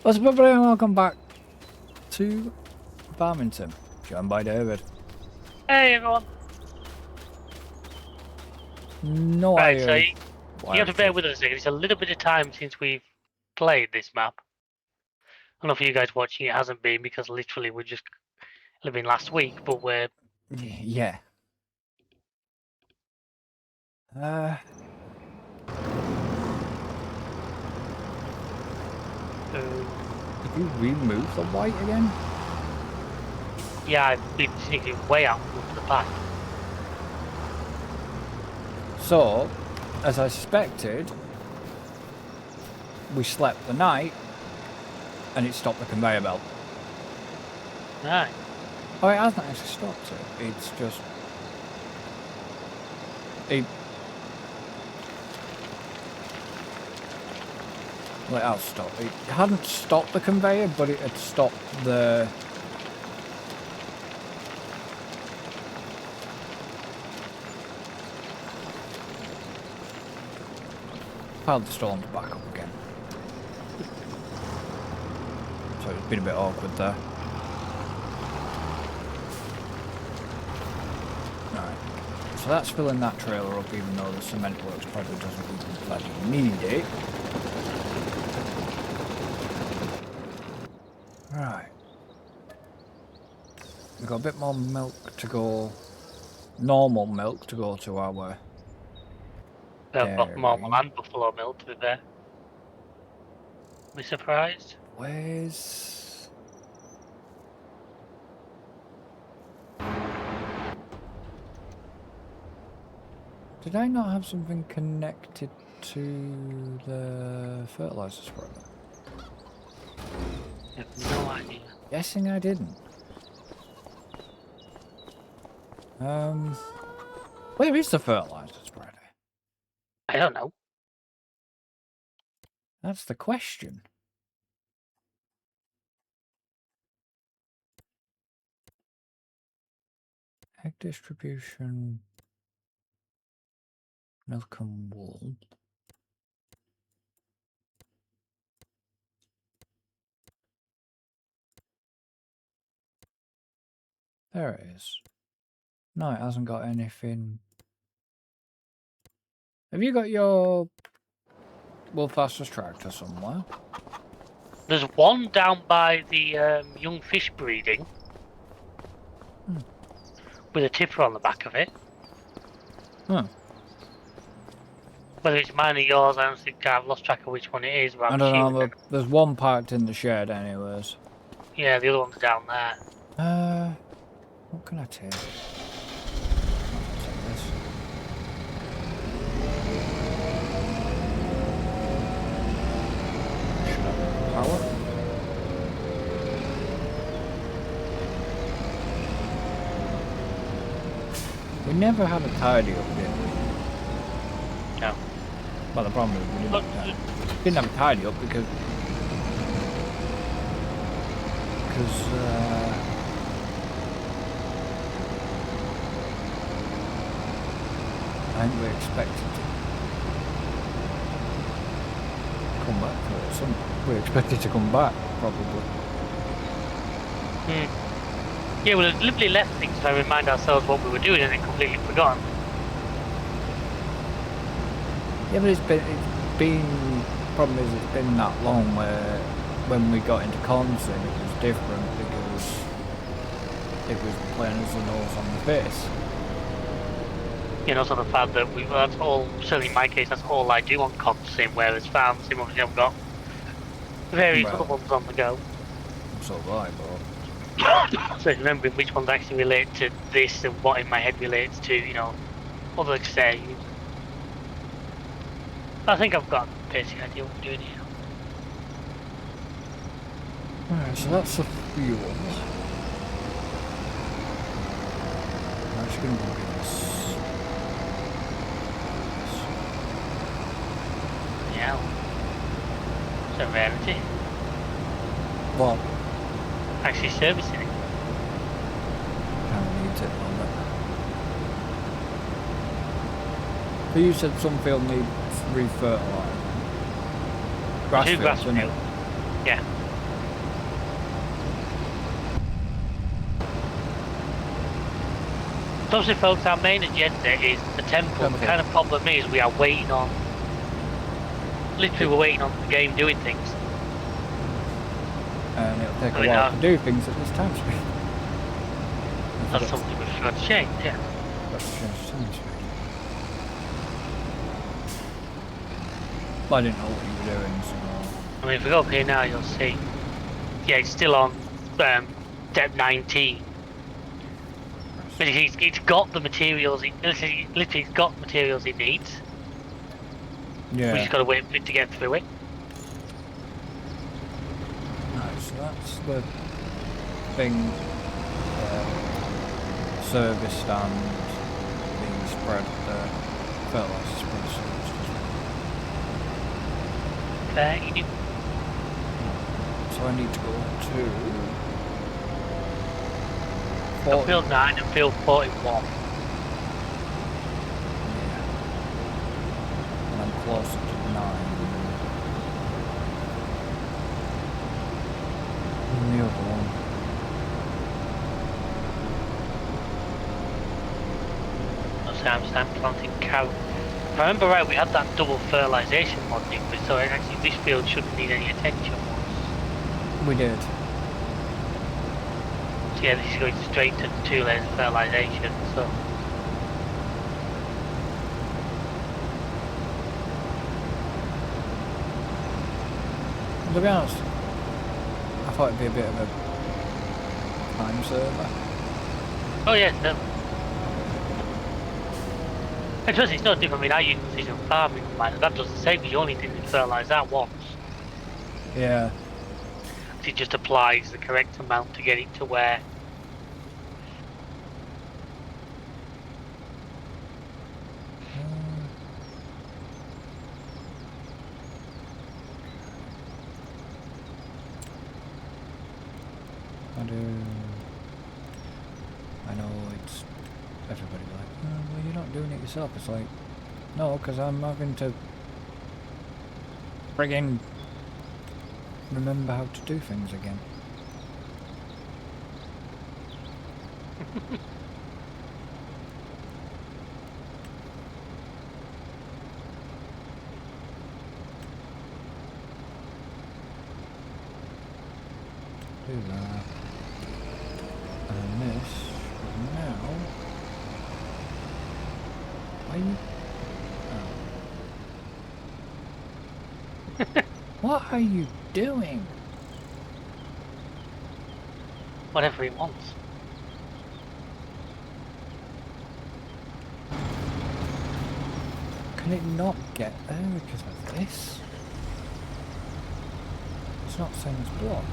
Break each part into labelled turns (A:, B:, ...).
A: What's up, everybody, and welcome back to Farmington, joined by David.
B: Hey everyone.
A: No
B: Right,
A: idea.
B: so you have to bear with us a second. It's a little bit of time since we've played this map. I don't know for you guys watching, it hasn't been because literally we're just living last week, but we're...
A: Yeah. Did you remove the white again?
B: Yeah, I've been sneaking way out into the pack.
A: So, as I suspected, we slept the night and it stopped the conveyor belt.
B: Right.
A: Oh, it hasn't actually stopped it. It's just... Well, it has stopped. It hadn't stopped the conveyor, but it had stopped the... Piled the storms back up again. So it's been a bit awkward there. Alright. So that's filling that trailer up, even though the cement works probably doesn't even bloody need it. Right. We've got a bit more milk to go. Normal milk to go to our...
B: I've got normal and buffalo milk to be fair. Be surprised?
A: Where's... Did I not have something connected to the fertilizer spreader?
B: I have no idea.
A: Guessing I didn't. Where is the fertilizer spreader?
B: I don't know.
A: That's the question. Egg distribution, milk and wool. There it is. No, it hasn't got anything. Have you got your world fastest tractor somewhere?
B: There's one down by the young fish breeding. With a tipper on the back of it.
A: Huh.
B: Whether it's mine or yours, I don't think I've lost track of which one it is. But
A: I don't know, but there's one parked in the shed anyways.
B: Yeah, the other one's down there.
A: What can I take? I'll take this. Should have power. We never had a tidy up, did we?
B: No.
A: Well, the problem is we didn't have a tidy up because I think we expected to come back to it. We expected to come back, probably.
B: Yeah, we'll deliberately left things to remind ourselves what we were doing and then completely forgotten.
A: Yeah, but it's been problem is it's been that long where when we got into Conson it was different because it was plain as the nose on the face.
B: You know, so the fact that that's all, certainly in my case, that's all I do on Consim, whereas Farm Sim, obviously I've got various other ones on the go.
A: So right, but...
B: So remembering which ones actually relate to this and what in my head relates to, you know, other saves. I think I've got a basic idea what I'm doing here.
A: Alright, so that's the fuel. I'm actually going to look at this.
B: Yeah. It's a rarity.
A: What?
B: Actually servicing it.
A: Kind of needs it on that. So you said some field needs refertilizer. Grass field,
B: Two grass
A: didn't it?
B: field. Yeah. So obviously, folks, our main agenda is the temple. The kind of problem is we are waiting on. Literally, we're waiting on the game doing things.
A: And it'll take a while to do things at this time speed.
B: That's something we've got to change, yeah.
A: That's change time speed. Well, I didn't know what you were doing, so...
B: I mean, if we go up here now, you'll see. Yeah, it's still on depth 19. But it's got the materials. Literally, it's got the materials it needs.
A: Yeah.
B: We just got to wait for it to get through it.
A: Right, so that's the thing. Service stand being spread there. Fertilizer spread service.
B: Okay.
A: So I need to go to...
B: Field 9 and field 41.
A: Yeah. And I'm closer to 9. And the other one.
B: I'm planting carrot. If I remember right, we had that double fertilisation mod, didn't we? So actually this field shouldn't need any attention once.
A: We did.
B: So yeah, this is going straight to 2 layers of fertilisation, so...
A: To be honest, I thought it'd be a bit of a time server.
B: Oh yeah, no. I suppose it's no different. I mean, I use precision farming, man. That does the same, because you only need to fertilise that once.
A: Yeah.
B: It just applies the correct amount to get it to where...
A: I know it's everybody like, oh, well, you're not doing it yourself. It's like, no, because I'm having to friggin' remember how to do things again. Do that. And this now. Why you? Oh. What are you doing?
B: Whatever he wants.
A: Can it not get there because of this? It's not saying it's blocked.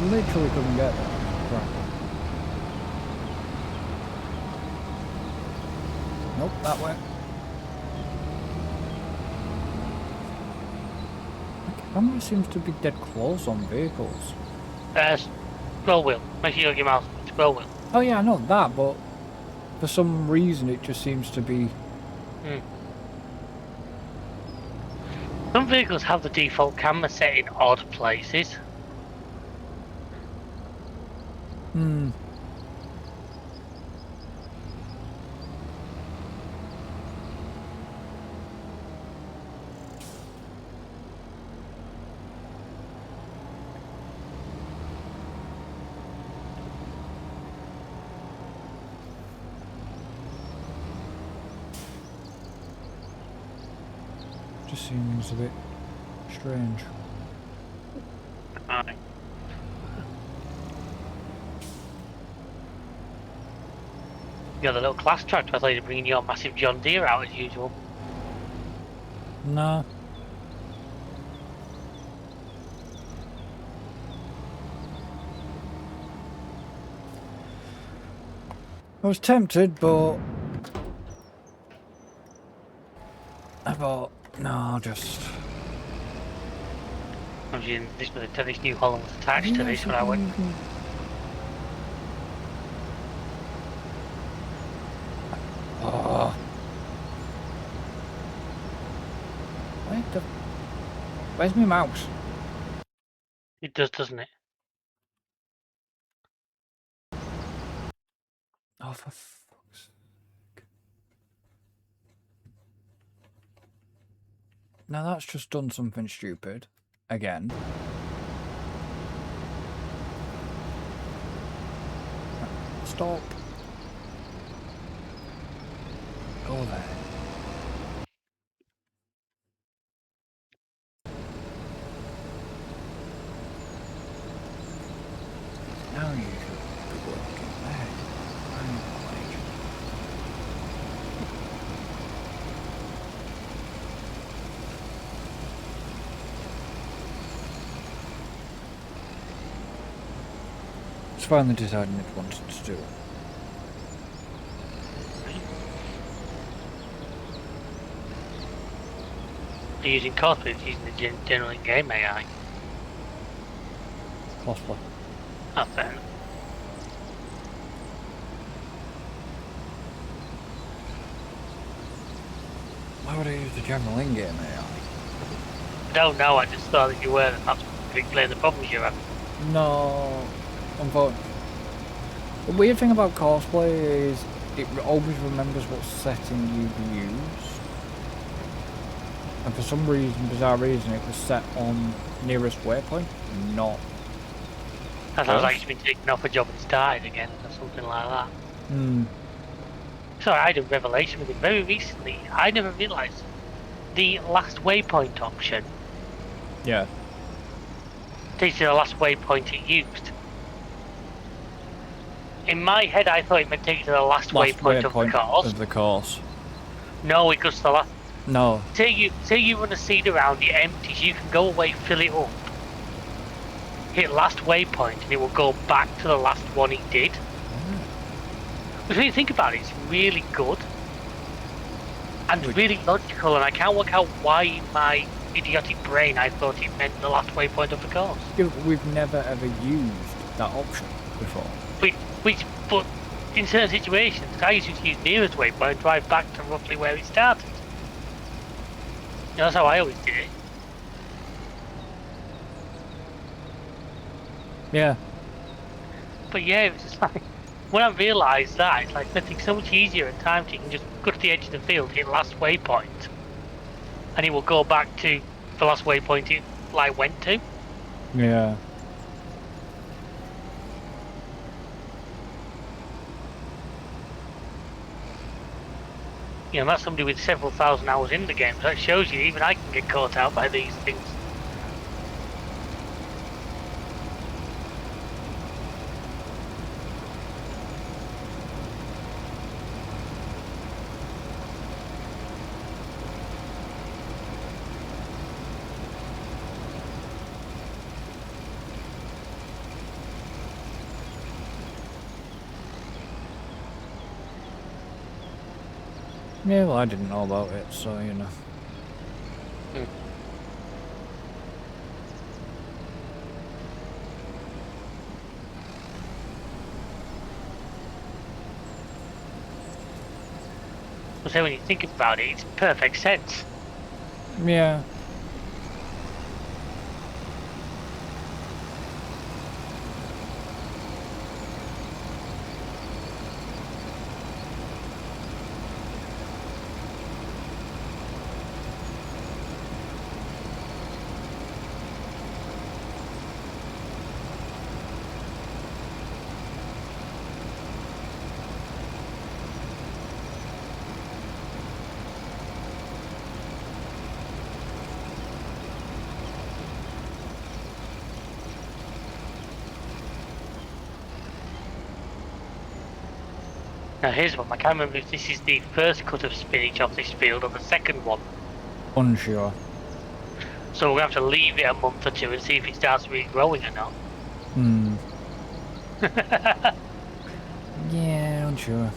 A: Literally couldn't get there. Crap. Nope, that way. The camera seems to be dead close on vehicles.
B: Scroll wheel. Make sure you your mouse. Scroll wheel.
A: Oh yeah, I know that, but for some reason it just seems to be...
B: Some vehicles have the default camera set in odd places.
A: Just seems a bit strange.
B: Aye. You got the little class tractor. I thought you were bringing your massive John Deere out as usual.
A: No. I was tempted, but I thought, no, just...
B: I'm using this with this New Holland was attached to this when I went.
A: Oh. Where the Where's my mouse?
B: It does, doesn't it?
A: Oh, for fuck's sake. Now that's just done something stupid. Again. Stop. Go there. Now you should be working there. I'm like... It's finally deciding it wanted to do it.
B: Are you using cosplay? It's using the general in-game AI.
A: Cosplay.
B: Oh, fair enough.
A: Why would I use the general in-game AI?
B: I don't know, I just thought that you were, and that's what explain the problems you're having.
A: No, unfortunately. The weird thing about cosplay is it always remembers what setting you've used. And for some reason, bizarre reason, it was set on nearest waypoint, not.
B: That sounds like it's been taken off a job and started again, or something like that.
A: Hmm.
B: Sorry, I had a revelation with it very recently. I never realised the last waypoint option
A: Yeah.
B: takes you to the last waypoint it used. In my head, I thought it meant take you to the last waypoint of the course.
A: Of the course.
B: No, it goes to the last.
A: No.
B: Say you run a seed around, it empties, you can go away, fill it up, hit last waypoint, and it will go back to the last one he did. But when you think about it, it's really good and really logical, and I can't work out why in my idiotic brain I thought it meant the last waypoint of the course.
A: Yeah, we've never ever used that option before.
B: But in certain situations, I used to use nearest waypoint and drive back to roughly where it started. You know, that's how I always did it.
A: Yeah.
B: But yeah, it was just like, when I realised that, it's like nothing so much easier at times. You can just go to the edge of the field, hit last waypoint, and it will go back to the last waypoint it like went to.
A: Yeah.
B: You know, that's somebody with several thousand hours in the game, so that shows you even I can get caught out by these things.
A: Yeah, well, I didn't know about it, so, you know.
B: So when you think about it, it's perfect sense.
A: Yeah.
B: Now here's one, I can't remember if this is the first cut of spinach off this field or the second one.
A: Unsure.
B: So we're going to have to leave it a month or two and see if it starts regrowing or not.
A: Hmm. Yeah, unsure.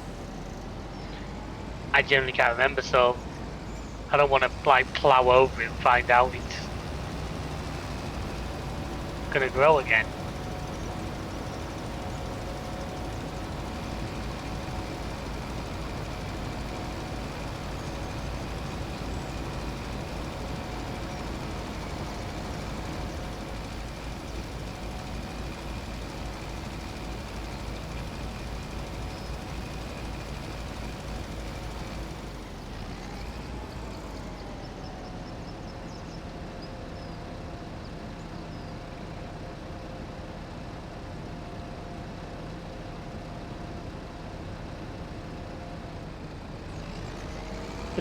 B: I generally can't remember, so I don't want to like plough over it and find out it's gonna grow again.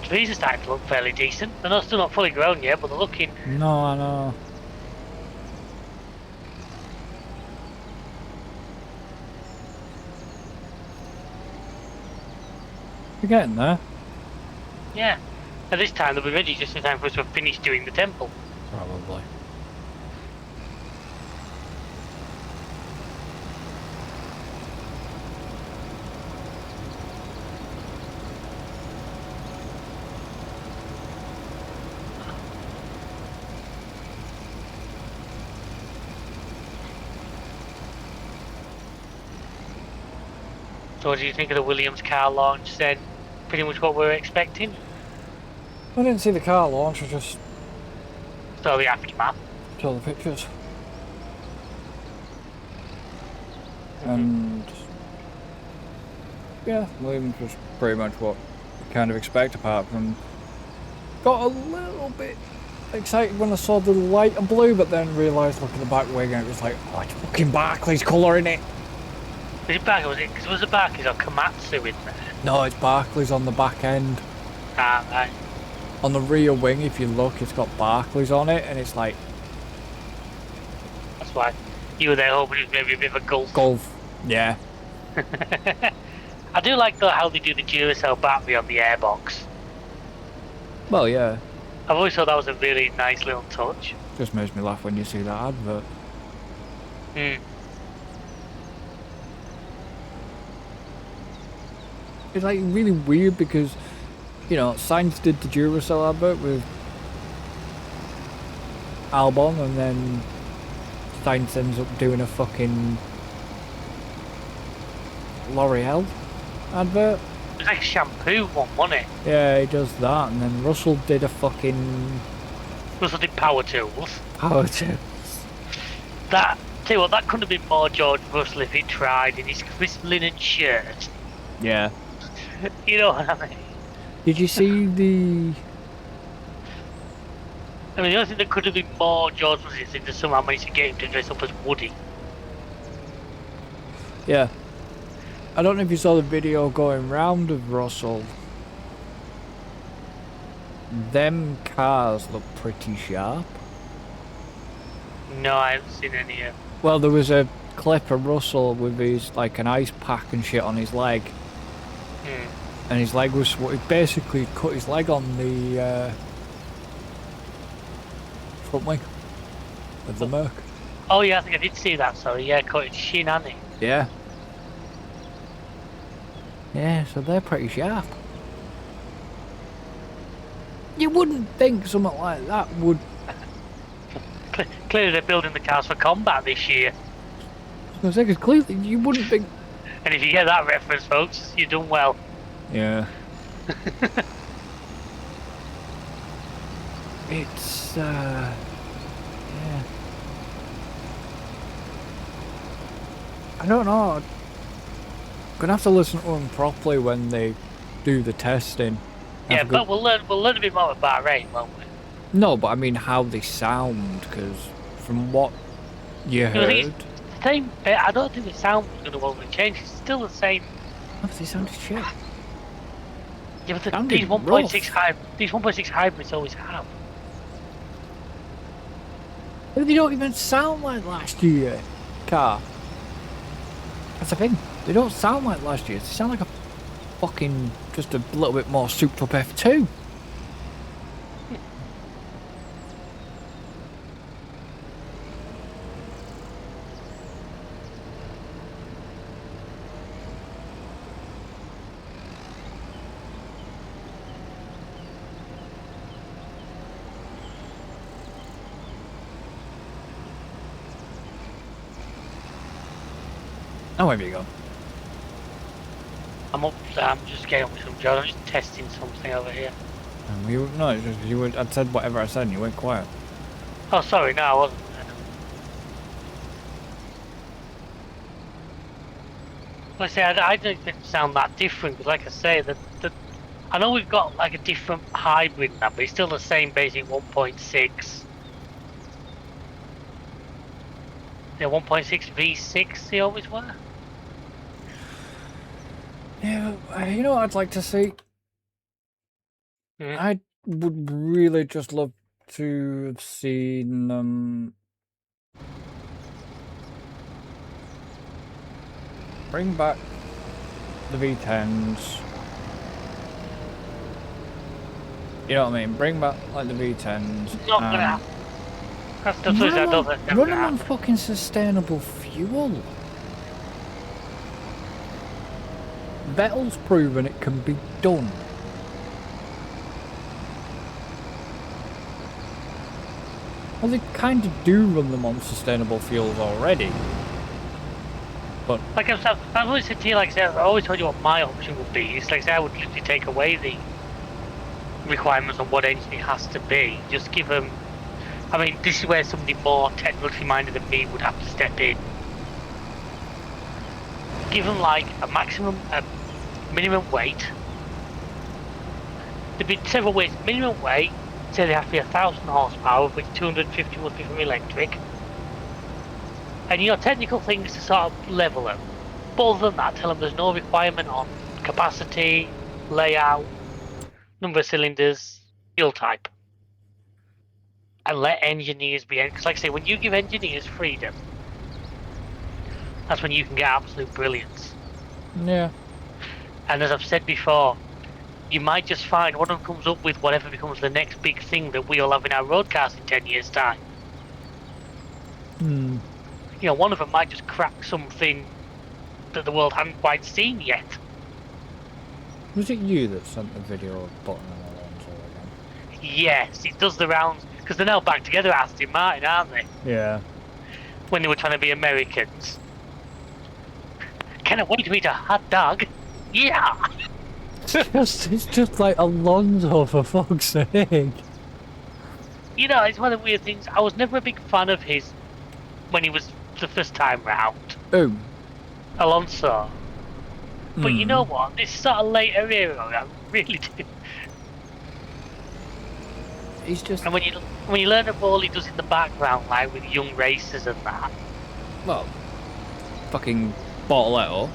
B: trees are starting to look fairly decent. They're not still not fully grown yet, but they're looking.
A: No, I know. You're getting there.
B: Yeah. At this time they'll be ready just in time for us to have finished doing the temple.
A: Probably.
B: So what do you think of the Williams car launch then? Pretty much what we were expecting?
A: I didn't see the car launch, I just
B: So the aftermath.
A: saw the pictures. And yeah, Williams was pretty much what you kind of expect, apart from got a little bit excited when I saw the light and blue, but then realised looking at the back wing and it was like, oh, it's fucking Barclays colour in it.
B: Was it Barclays? Was it Barclays or Komatsu in there?
A: No, it's Barclays on the back end.
B: Ah, right.
A: On the rear wing, if you look, it's got Barclays on it, and it's like
B: That's why you were there hoping it was maybe a bit of a Gulf.
A: Golf. Yeah.
B: I do like though how they do the Duracell battery on the airbox.
A: Well, yeah.
B: I've always thought that was a really nice little touch.
A: Just makes me laugh when you see that advert.
B: Hmm.
A: It's like really weird because, you know, Sainz did the Duracell advert with Albon, and then Sainz ends up doing a fucking L'Oreal advert.
B: It was like a shampoo one, wasn't it?
A: Yeah, he does that, and then Russell did a fucking
B: Russell did power tools.
A: power tools.
B: That, tell you what, that couldn't have been more George Russell if he tried in his crisp linen shirt.
A: Yeah.
B: You know what I mean?
A: Did you see the?
B: I mean, the only thing that could have been more George Russell is if they somehow managed to get him to dress up as Woody.
A: Yeah. I don't know if you saw the video going round of Russell. Them cars look pretty sharp.
B: No, I haven't seen any yet.
A: Well, there was a clip of Russell with his, like, an ice pack and shit on his leg. And his leg was, he basically cut his leg on the front wing of the Merc.
B: Oh yeah, I think I did see that, sorry. Yeah, cut his shin, hasn't he?
A: Yeah. Yeah, so they're pretty sharp. You wouldn't think something like that would...
B: Clearly they're building the cars for combat this year.
A: I was going to say, 'cause clearly you wouldn't think...
B: And if you get that reference, folks, you've done well.
A: Yeah. It's, yeah. I don't know. I'm gonna have to listen to them properly when they do the testing.
B: Yeah, but we'll learn a bit more about Bahrain, won't we?
A: No, but I mean how they sound, because from what you
B: The thing is,
A: heard...
B: the same, I don't think the sound was going to overly change. It's still the same.
A: Oh, they sounded shit.
B: Yeah, but
A: Sounded
B: these 1.6 hybrids always have.
A: They don't even sound like last year car. That's the thing. They don't sound like last year. They sound like a fucking, just a little bit more souped up F2. Oh, where have you gone?
B: I'm just getting up with some job. I'm just testing something over here.
A: No, it's just you would. I'd said whatever I said, and you went quiet.
B: Oh, sorry, no, I wasn't. Like I say, I don't think it sound that different. Because, like I say, I know we've got like a different hybrid now, but it's still the same basic 1.6. The 1.6 V6 they always were.
A: Yeah, you know what I'd like to see? I would really just love to have seen bring back the V10s. You know what I mean? Bring back like the V10s.
B: Not gonna happen. That's the truth. I don't think it's
A: Run
B: gonna
A: them on
B: happen.
A: fucking sustainable fuel. Vettel's proven it can be done. Well, they kind of do run them on sustainable fuels already. But
B: Like I've always said to you, like I said, I've always told you what my option would be. It's like I would literally take away the requirements on what engine it has to be. Just give them. I mean, this is where somebody more technically minded than me would have to step in. Give them like a minimum weight. There'd be several ways. Minimum weight. Say they have to be 1,000 horsepower, of which 250 would be from electric. And technical things to sort of level them. But other than that, tell them there's no requirement on capacity, layout, number of cylinders, fuel type. And let engineers be, because like I say, when you give engineers freedom, that's when you can get absolute brilliance.
A: yeah.
B: And as I've said before, you might just find one of them comes up with whatever becomes the next big thing that we all have in our road cars in 10 years' time. One of them might just crack something that the world hadn't quite seen yet.
A: Was it you that sent the video of Button and Alonso again?
B: Yes, it does the rounds, because they're now back together at Aston Martin, aren't they?
A: Yeah.
B: When they were trying to be Americans. Cannot wait to eat a hot dog. Yeah!
A: It's just like Alonso, for fuck's sake.
B: It's one of the weird things. I was never a big fan of his when he was the first time round.
A: Oh.
B: Alonso. But you know what? This sort of later era, I really do.
A: He's just...
B: And when you learn of all he does in the background, like with young racers and that.
A: Well, fucking Bortoletto.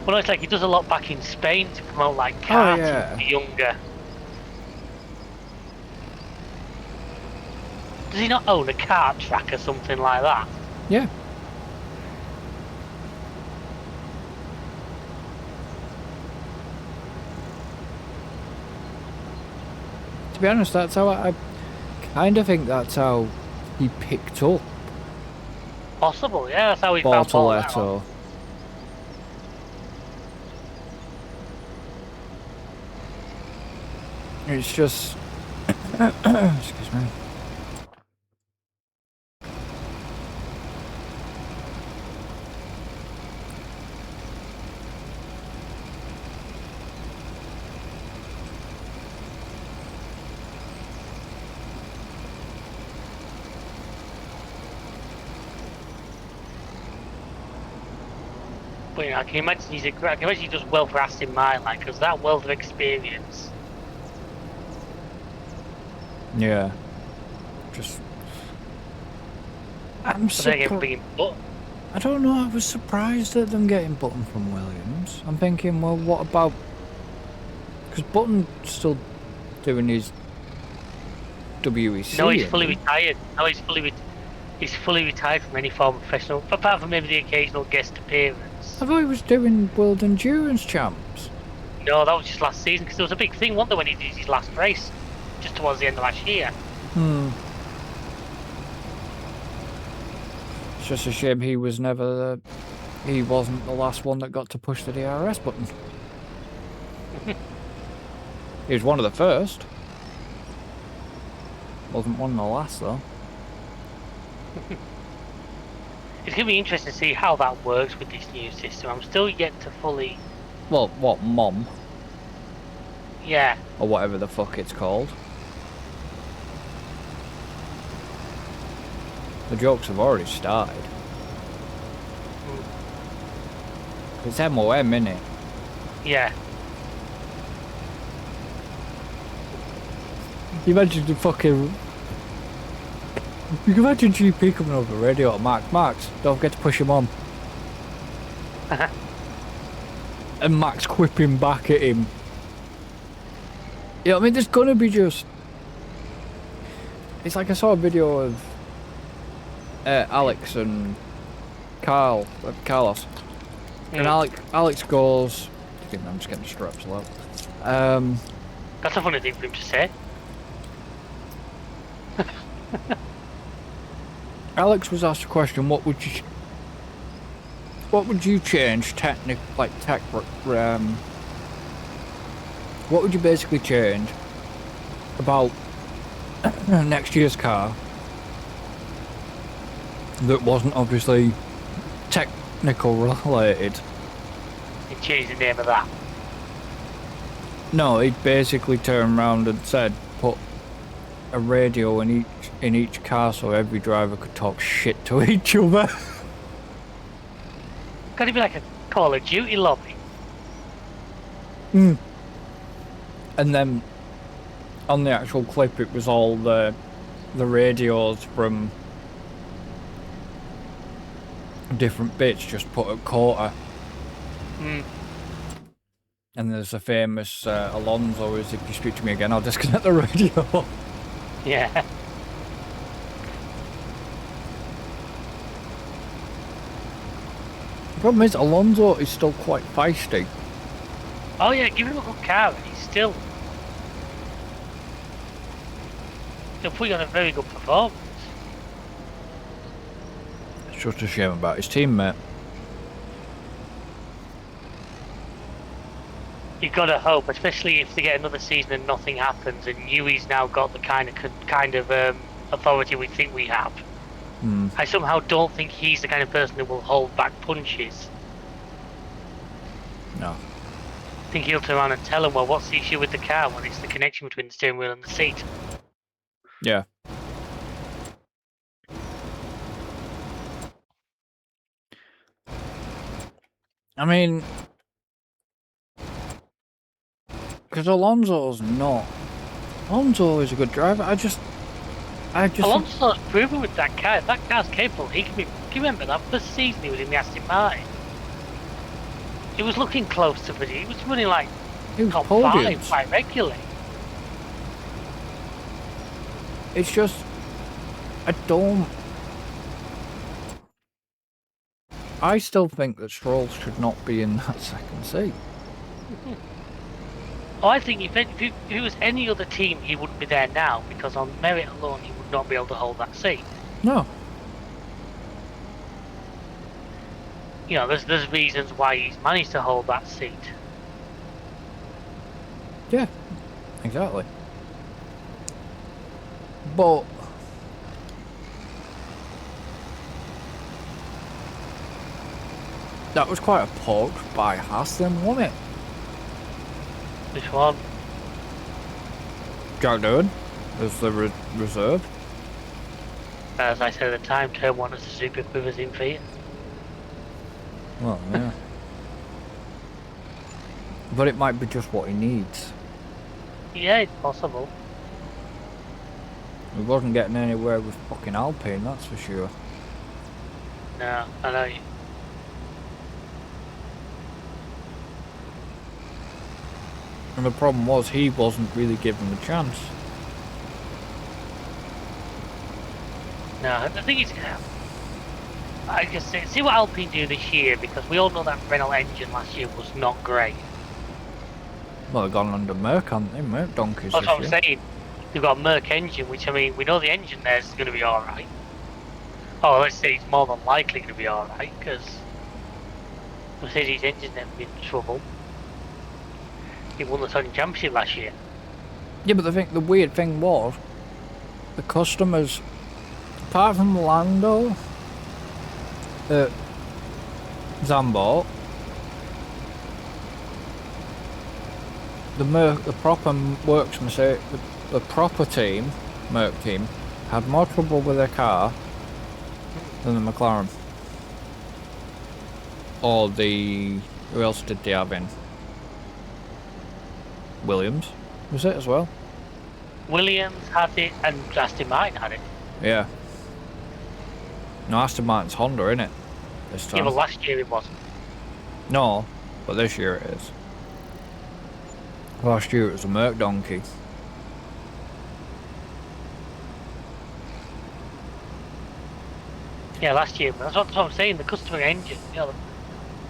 B: Well, it's like he does a lot back in Spain to promote like karting for the younger. Does he not own a kart track or something like that?
A: Yeah. To be honest, that's how I kind of think that's how he picked up
B: Possible, yeah, that's how he found
A: Bortoletto. It's just... excuse me.
B: But I can imagine I can imagine he does well for Aston Martin, like, because that wealth of experience.
A: Yeah. Just... I'm surprised. I don't know, I was surprised at them getting Button from Williams. I'm thinking, well, what about... Because Button's still doing his WEC.
B: No, he's fully retired. No, he's fully retired from any form of professional, apart from maybe the occasional guest appearance.
A: I thought he was doing World Endurance Champs.
B: No, that was just last season, because there was a big thing, wasn't there, when he did his last race, just towards the end of last year.
A: It's just a shame he was never... he wasn't the last one that got to push the DRS button. He was one of the first. Wasn't one of the last, though.
B: It's going to be interesting to see how that works with this new system. I'm still yet to fully...
A: Well, what, MOM?
B: Yeah.
A: Or whatever the fuck it's called. The jokes have already started. It's MOM, innit?
B: Yeah.
A: You imagine the fucking... You can imagine GP coming over the radio to Max, don't forget to push him on. And Max quipping back at him. Yeah, I mean, there's gonna be just. It's like I saw a video of Alex and Carlos, and Alex goes. I'm just getting straps low.
B: That's a funny thing for him to say.
A: Alex was asked a question: What would you change? What would you basically change about next year's car that wasn't obviously technical related?
B: He changed the name of that.
A: No, he basically turned around and said, put a radio in each car so every driver could talk shit to each other.
B: Got to be like a Call of Duty lobby.
A: And then on the actual clip, it was all the radios from different bits just put at quarter. And there's a famous Alonso is, if you speak to me again, I'll disconnect the radio.
B: Yeah.
A: The problem is, Alonso is still quite feisty.
B: Oh yeah, give him a good car. He's still. He'll put you on a very good performance.
A: It's just a shame about his teammate.
B: You've got to hope, especially if they get another season and nothing happens, and Yui's now got the kind of authority we think we have. I somehow don't think he's the kind of person who will hold back punches.
A: No.
B: I think he'll turn around and tell him, well, what's the issue with the car? Well, it's the connection between the steering wheel and the seat.
A: Yeah. I mean, because Alonso is a good driver. I just.
B: Alonso's proven with that car. If that car's capable, he can be. Do you remember that first season he was in the Aston Martin? He was looking close to it. He was running like top
A: podiums.
B: 5 quite regularly.
A: It's just, I still think that Stroll should not be in that second seat.
B: Oh, I think if it was any other team, he wouldn't be there now, because on merit alone, he would not be able to hold that seat.
A: No.
B: You know, there's reasons why he's managed to hold that seat.
A: Yeah, exactly. But that was quite a poke by Haas then, wasn't it?
B: Which one?
A: Jack Doohan as the reserve.
B: As I said at the time, turn 1 is the super quivers in feet.
A: Well, yeah. But it might be just what he needs.
B: Yeah, it's possible.
A: He wasn't getting anywhere with fucking Alpine, that's for sure.
B: No, I know.
A: And the problem was he wasn't really given the chance.
B: No, the thing is, I just see what Alpine do this year, because we all know that Renault engine last year was not great.
A: Well, they've gone under Merc, haven't they? Merc donkeys
B: That's
A: this
B: what I'm
A: year.
B: saying. You've got a Merc engine, which, I mean, we know the engine there is going to be alright. Oh, let's say it's more than likely going to be alright, because Mercedes' engine's never been in trouble. He won the Tony Championship last year.
A: Yeah, but the weird thing was, the customers, apart from Lando, Zambot, the proper works Mercedes, the proper team, Merc team, had more trouble with their car than the McLaren. Or who else did they have in? Williams, was it as well?
B: Williams had it, and Aston Martin had it.
A: Yeah. No, Aston Martin's Honda, innit? This time.
B: Yeah, but last year it wasn't.
A: No, but this year it is. Last year it was a Merc Donkey.
B: Yeah, last year. That's what I'm saying. The customer engine,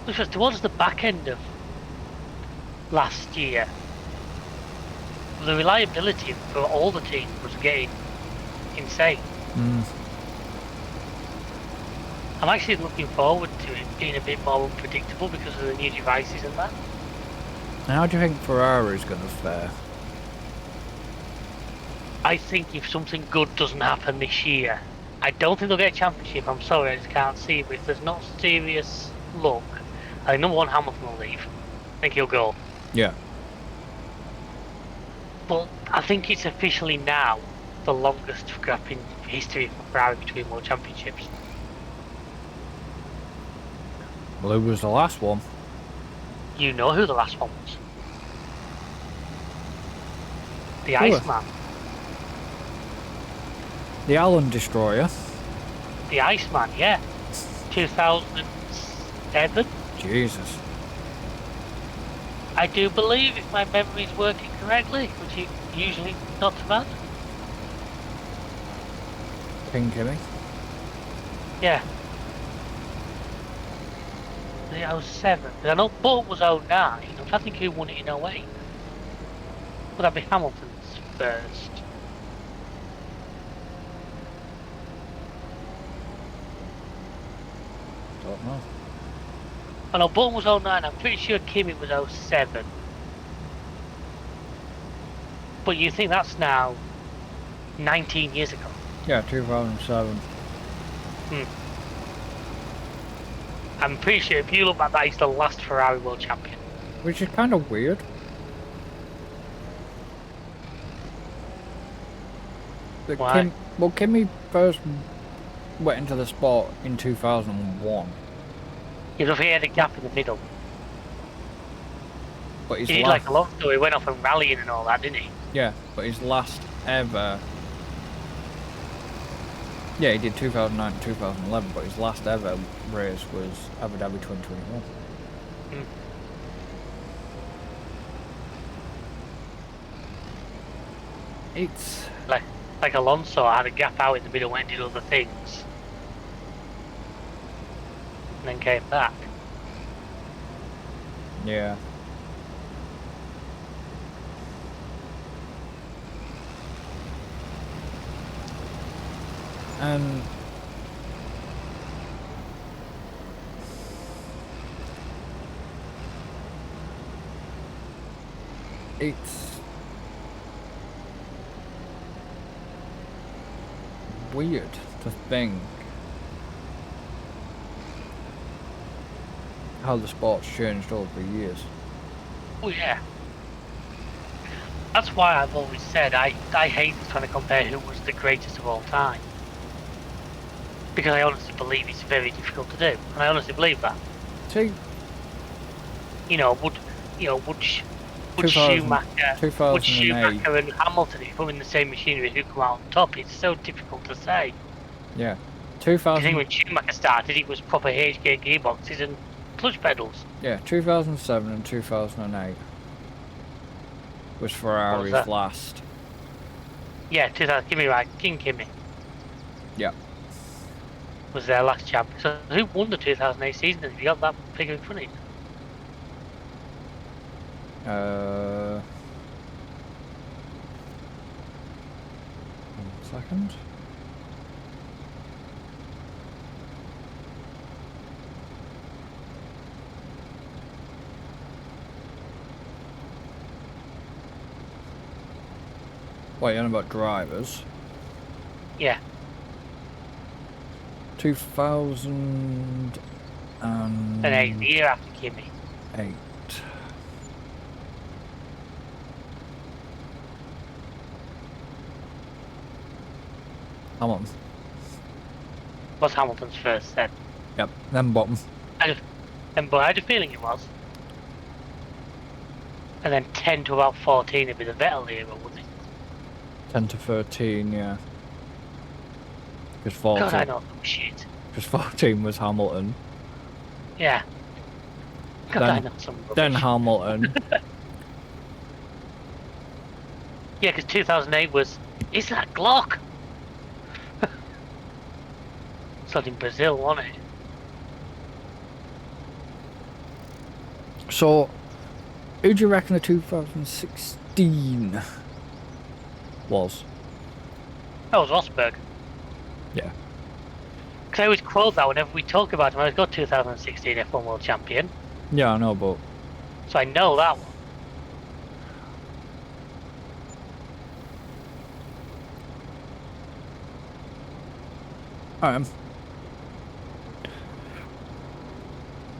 B: which was towards the back end of last year, the reliability for all the teams was getting insane.
A: Mm.
B: I'm actually looking forward to it being a bit more unpredictable because of the new devices and that.
A: How do you think Ferrari's going to fare?
B: I think if something good doesn't happen this year, I don't think they'll get a championship. I'm sorry, I just can't see it. But if there's not serious luck, I think number one, Hamilton will leave. I think he'll go.
A: Yeah.
B: But I think it's officially now the longest gap in history for Ferrari between world championships.
A: Well, who was the last one?
B: You know who the last one was? The
A: Who?
B: Iceman.
A: The Allen Destroyer.
B: The Iceman, yeah. 2007.
A: Jesus.
B: I do believe, if my memory is working correctly, which is usually not too bad.
A: King Kimmy.
B: Yeah. The 07. I know Button was 09. I'm trying to think who won it in 08. Would that be Hamilton's first?
A: Don't know.
B: I know Button was 09. I'm pretty sure Kimi was 07. But you think that's now 19 years ago?
A: Yeah, 2007.
B: I'm pretty sure if you look back, that is the last Ferrari world champion.
A: Which is kind of weird.
B: Why?
A: Kimmy first went into the sport in 2001.
B: You know, he had a gap in the middle.
A: But his
B: He did like Alonso, he went off and rallying and all that, didn't he?
A: Yeah, but his last ever... Yeah, he did 2009 to 2011, but his last ever race was Abu Dhabi 2021. It's...
B: Like Alonso, I had a gap out in the middle, went and did other things. And then came back.
A: Yeah. And it's weird to think how the sport's changed over the years.
B: Oh yeah. That's why I've always said I hate trying to compare who was the greatest of all time. Because I honestly believe it's very difficult to do. And I honestly believe that.
A: See,
B: would Schumacher and Hamilton, if you put them in the same machinery, who come out on top? It's so difficult to say.
A: Yeah.
B: I think when Schumacher started, it was proper HK gearboxes and clutch pedals.
A: Yeah, 2007 and 2008 was Ferrari's last.
B: Yeah, 2000. Give me right, King Kimi.
A: Yeah.
B: Was their last champion. So who won the 2008 season? Have you got that figure in front of you?
A: 1 second. Wait, on about drivers?
B: Yeah.
A: 2008.
B: The year after Kimi.
A: Hamilton.
B: Was Hamilton's first then?
A: Yep, then bottom.
B: But I had a feeling it was. And then 10 to about 14 would be the Vettel era, wouldn't it?
A: 10 to 13, yeah. Because 14.
B: God, I know some shit.
A: Because 14 was Hamilton.
B: Yeah. God, I know some rubbish.
A: Then Hamilton.
B: Yeah, because 2008 was, is that Glock? It's not in Brazil, wasn't it?
A: So, who do you reckon the 2016 was?
B: That was Rosberg.
A: Yeah.
B: Because I always quote that whenever we talk about him. I always got 2016 F1 World Champion.
A: Yeah, I know, but
B: So I know that one.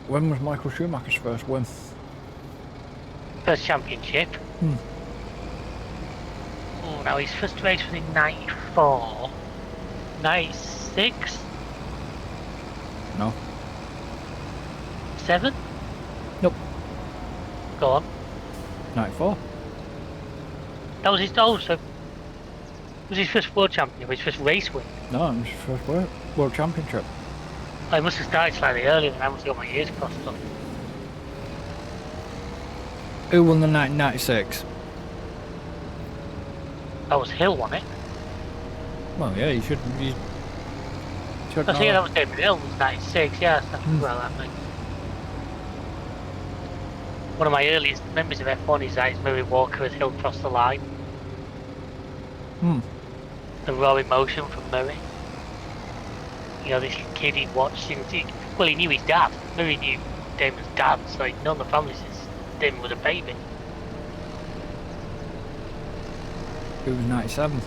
A: when was Michael Schumacher's first win?
B: First championship.
A: Hmm.
B: Oh, now his first race was in 94. 96?
A: No.
B: 7?
A: Nope.
B: Go on.
A: 94.
B: That was his so was his first world champion, his first race win.
A: No, it was his first world championship.
B: I must have started slightly earlier and I must have got my years crossed up.
A: Who won the 1996?
B: That was Hill, wasn't it?
A: Well, yeah, you should. You should
B: I
A: know
B: think that was David Hill, was 96, yeah, that's well that makes. One of my earliest memories of F1 is that it's Murray Walker as Hill crossed the line.
A: Hmm.
B: The raw emotion from Murray. You know, this kid he watched him. Well, he knew his dad. Murray knew Damon's dad, so he'd known the family since Damon was a baby.
A: It was 97.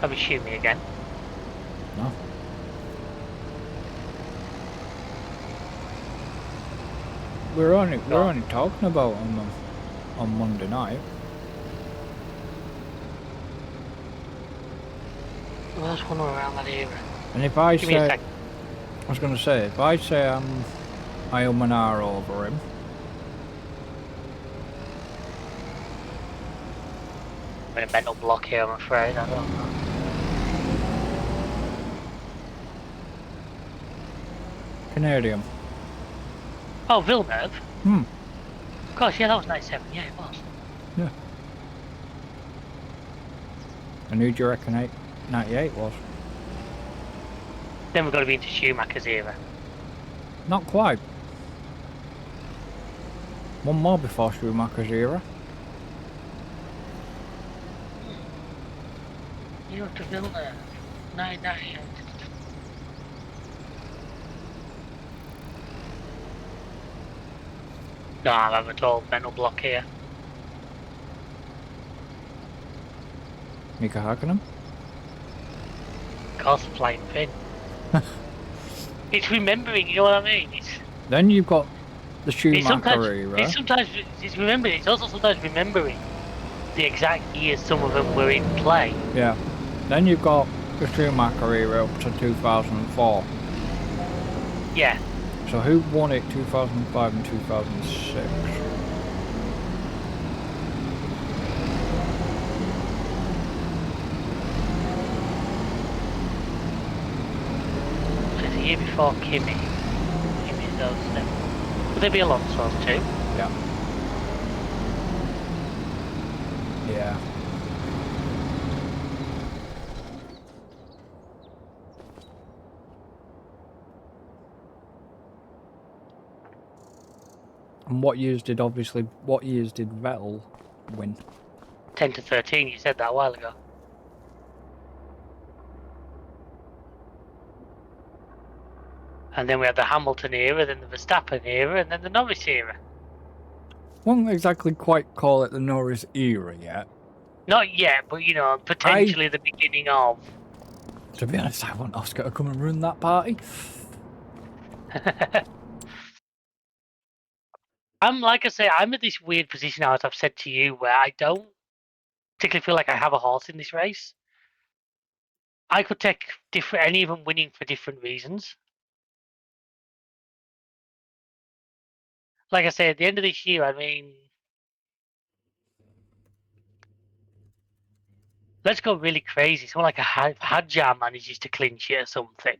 B: I'm assuming again.
A: No. We're only talking about them on Monday night.
B: Well, there's one around that era.
A: And if I
B: Give me a
A: say,
B: sec.
A: I was going to say, if I say I am an hour over him,
B: I'm in a mental block here, I'm afraid. I don't know.
A: Canadian.
B: Oh, Villeneuve?
A: Hmm.
B: Of course, yeah, that was 97. Yeah, it was.
A: Yeah. And who do you reckon 98 was?
B: Then we've got to be into Schumacher's era.
A: Not quite. One more before Schumacher's era.
B: You're up to Villeneuve. 998. No, I'm having a total mental block here.
A: Mika Hakkinen.
B: Of course, I'm playing Finn. It's remembering, you know what I mean?
A: Then you've got the
B: It's
A: Schumacher era.
B: It's remembering. It's also sometimes remembering the exact years some of them were in play.
A: Yeah. Then you've got the Schumacher era up to 2004.
B: Yeah.
A: So who won it 2005 and 2006?
B: So it's the year before Kimi. Kimi those then. Would there be Alonso's too?
A: Yeah. Yeah. And what years did Vettel win?
B: 10 to 13, you said that a while ago. And then we had the Hamilton era, then the Verstappen era, and then the Norris era.
A: Won't exactly quite call it the Norris era yet.
B: Not yet, but you know, potentially the beginning of.
A: To be honest, I want Oscar to come and ruin that party.
B: Like I say, I'm at this weird position now, as I've said to you, where I don't particularly feel like I have a horse in this race. I could take any of them winning for different reasons. Like I say, at the end of this year, I mean, let's go really crazy. Someone like a Hadjar manages to clinch it or something.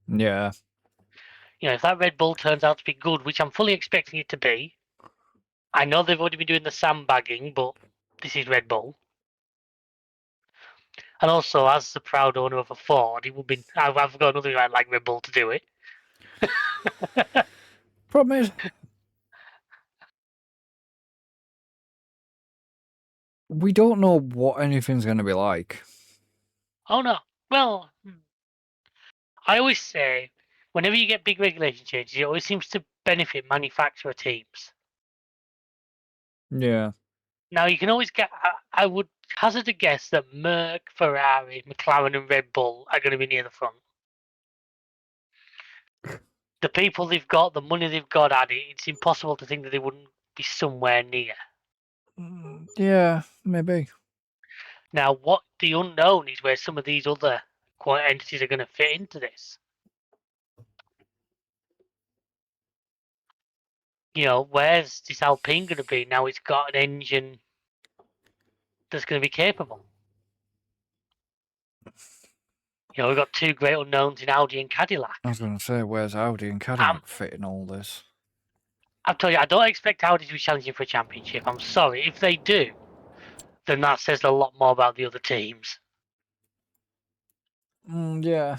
A: Yeah.
B: If that Red Bull turns out to be good, which I'm fully expecting it to be, I know they've already been doing the sandbagging, but this is Red Bull. And also, as the proud owner of a Ford, it would be. I've got nothing like Red Bull to do it.
A: Problem is, we don't know what anything's going to be like.
B: Oh no. Well, I always say, whenever you get big regulation changes, it always seems to benefit manufacturer teams.
A: Yeah.
B: Now you can always get. I would hazard a guess that Merck, Ferrari, McLaren, and Red Bull are going to be near the front. The people they've got, the money they've got at it, it's impossible to think that they wouldn't be somewhere near.
A: Yeah, maybe.
B: Now, what the unknown is where some of these other entities are going to fit into this. Where's this Alpine going to be now? It's got an engine that's going to be capable. We've got two great unknowns in Audi and Cadillac.
A: I was going to say, where's Audi and Cadillac fit in all this?
B: I've told you, I don't expect Audi to be challenging for a championship. I'm sorry. If they do, then that says a lot more about the other teams.
A: Yeah.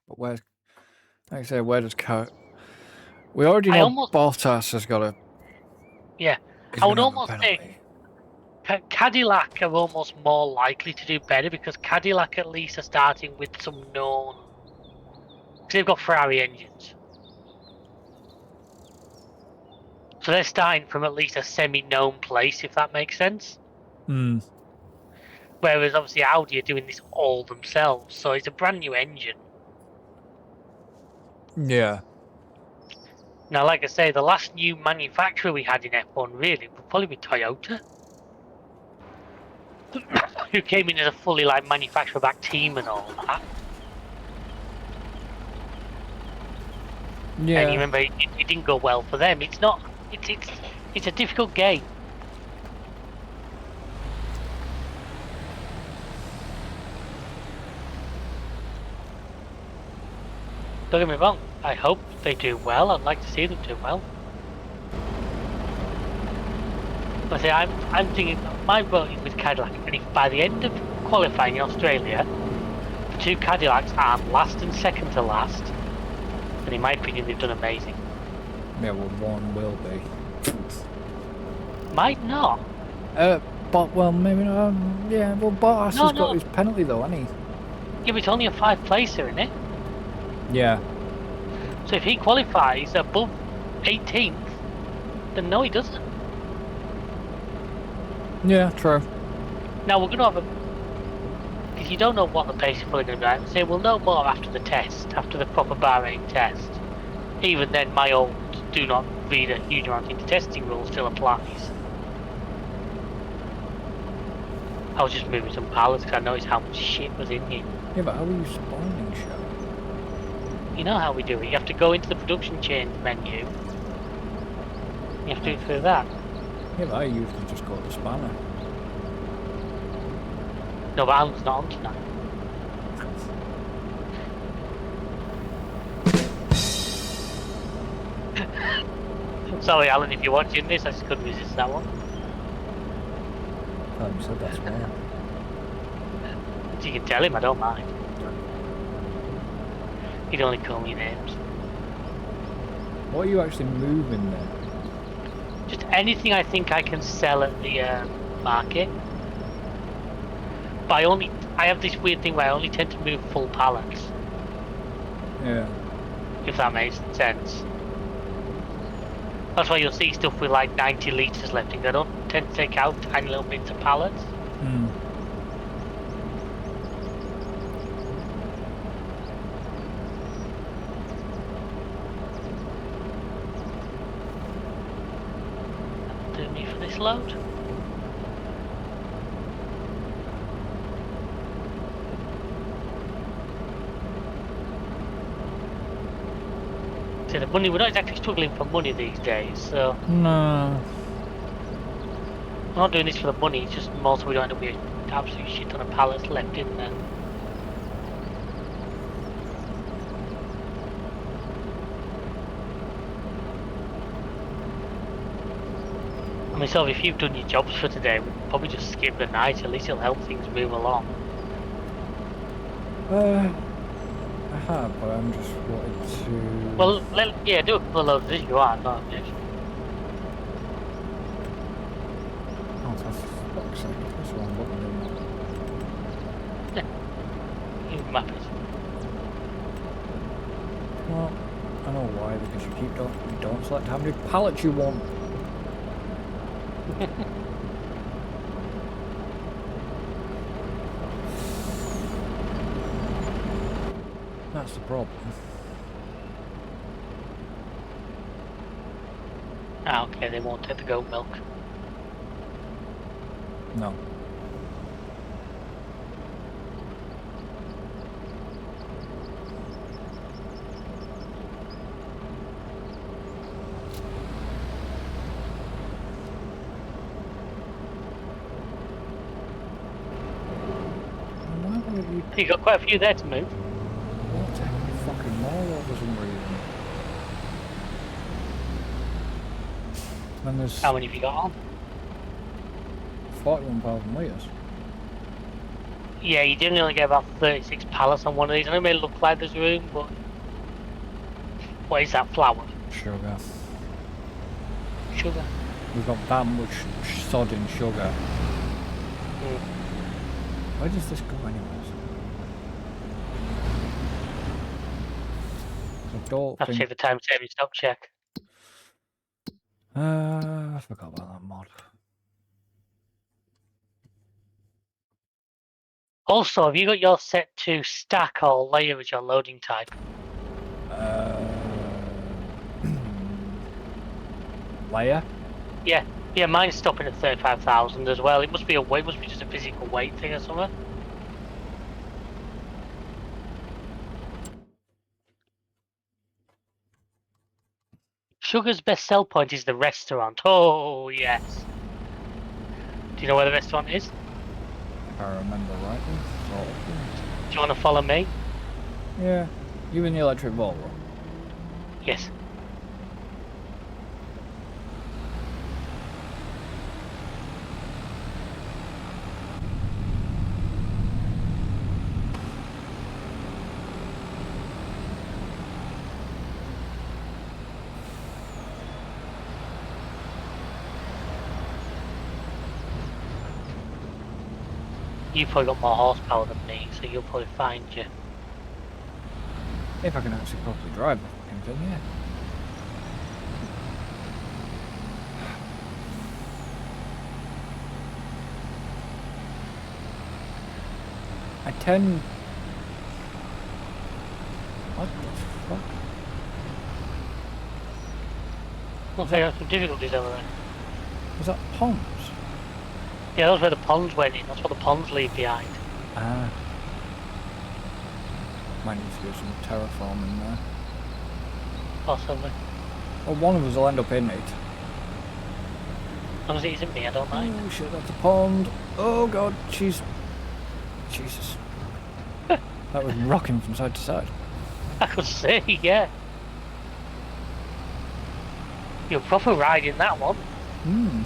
A: But like I say, where does we already know Bottas has got a.
B: Yeah, I would almost say Cadillac are almost more likely to do better because Cadillac at least are starting with some known. Because they've got Ferrari engines. So they're starting from at least a semi-known place, if that makes sense. Whereas obviously Audi are doing this all themselves, so it's a brand new engine.
A: Yeah.
B: Now, like I say, the last new manufacturer we had in F1 really would probably be Toyota, who came in as a fully manufacturer-backed team and all that.
A: Yeah.
B: And you remember it didn't go well for them. It's not. It's a difficult game. Don't get me wrong. I hope they do well. I'd like to see them do well. But I'm thinking my voting with Cadillac, and if by the end of qualifying in Australia, the two Cadillacs aren't last and second to last, then in my opinion they've done amazing.
A: Yeah, well, one will be.
B: Might not.
A: But well, maybe not. Yeah, well, Bottas has got his penalty though, hasn't he?
B: Yeah, but it's only a 5 placer, isn't it?
A: Yeah.
B: So if he qualifies above 18th, then no, he doesn't.
A: Yeah, true.
B: Now we're going to have because you don't know what the pace is going to be like. Say we'll know more after the test, after the proper Bahrain test. Even then, my old do not read a huge amount into testing rule still applies. I was just moving some pallets because I noticed how much shit was in here.
A: Yeah, but how are you spawning shit?
B: You know how we do it. You have to go into the production chain menu. You have to do it through that.
A: Yeah, but I usually just go to the spanner.
B: No, but Alan's not on tonight. Sorry, Alan, if you're watching this, I just couldn't resist that one.
A: Oh, you said that's wrong.
B: You can tell him, I don't mind. He'd only call me names.
A: What are you actually moving there?
B: Just anything I think I can sell at the market. But I have this weird thing where I only tend to move full pallets.
A: Yeah.
B: If that makes sense. That's why you'll see stuff with 90 litres left in. I don't tend to take out tiny little bits of pallets. Do me for this load. See, the money, we're not exactly struggling for money these days, so.
A: No.
B: We're not doing this for the money, it's just more so we don't end up with absolute shit ton of pallets left in there. I mean, so if you've done your jobs for today, we can probably just skip the night. At least it'll help things move along.
A: I have, but I'm just wanted to...
B: Well, yeah, do a couple of loads as you are, no objection.
A: Oh, for fuck's sake, that's what I'm looking
B: You can map it.
A: Well, I know why, because you don't select how many pallets you want. That's the problem.
B: Ah, okay, they won't take the goat milk.
A: No. Why would you
B: You got quite a few there to move.
A: won't take any fucking more for some reason? And there's
B: How many have you got on?
A: 41,000 litres.
B: Yeah, you didn't only get about 36 pallets on one of these. I know it may look like there's room, but what is that, flour?
A: Sugar.
B: Sugar?
A: We've got that much sodden sugar.
B: Mm.
A: Where does this go anyways? I don't
B: Have to
A: think...
B: take the time saving stock check.
A: I forgot about that mod.
B: Also, have you got yours set to stack or layer as your loading type?
A: Layer?
B: Yeah, mine's stopping at 35,000 as well. It must be a weight, must be just a physical weight thing or something. Sugar's best sell point is the restaurant. Oh, yes. Do you know where the restaurant is?
A: If I remember rightly. Sort of.
B: Do you want to follow me?
A: Yeah. You in the electric Volvo?
B: Yes. You've probably got more horsepower than me, so you'll probably find you.
A: If I can actually properly drive the fucking thing, yeah. I tend... What the fuck?
B: Looks like there's some difficulties over there.
A: Was that ponds?
B: Yeah, that's where the ponds went in. That's what the ponds leave behind.
A: Ah. Might need to do some terraforming there.
B: Possibly.
A: Well, one of us will end up in it.
B: As long as it isn't me, I don't mind.
A: Oh shit, that's a pond. Oh god, jeez. Jesus. That was rocking from side to side.
B: I could see, yeah. You're proper riding that one.
A: Hmm.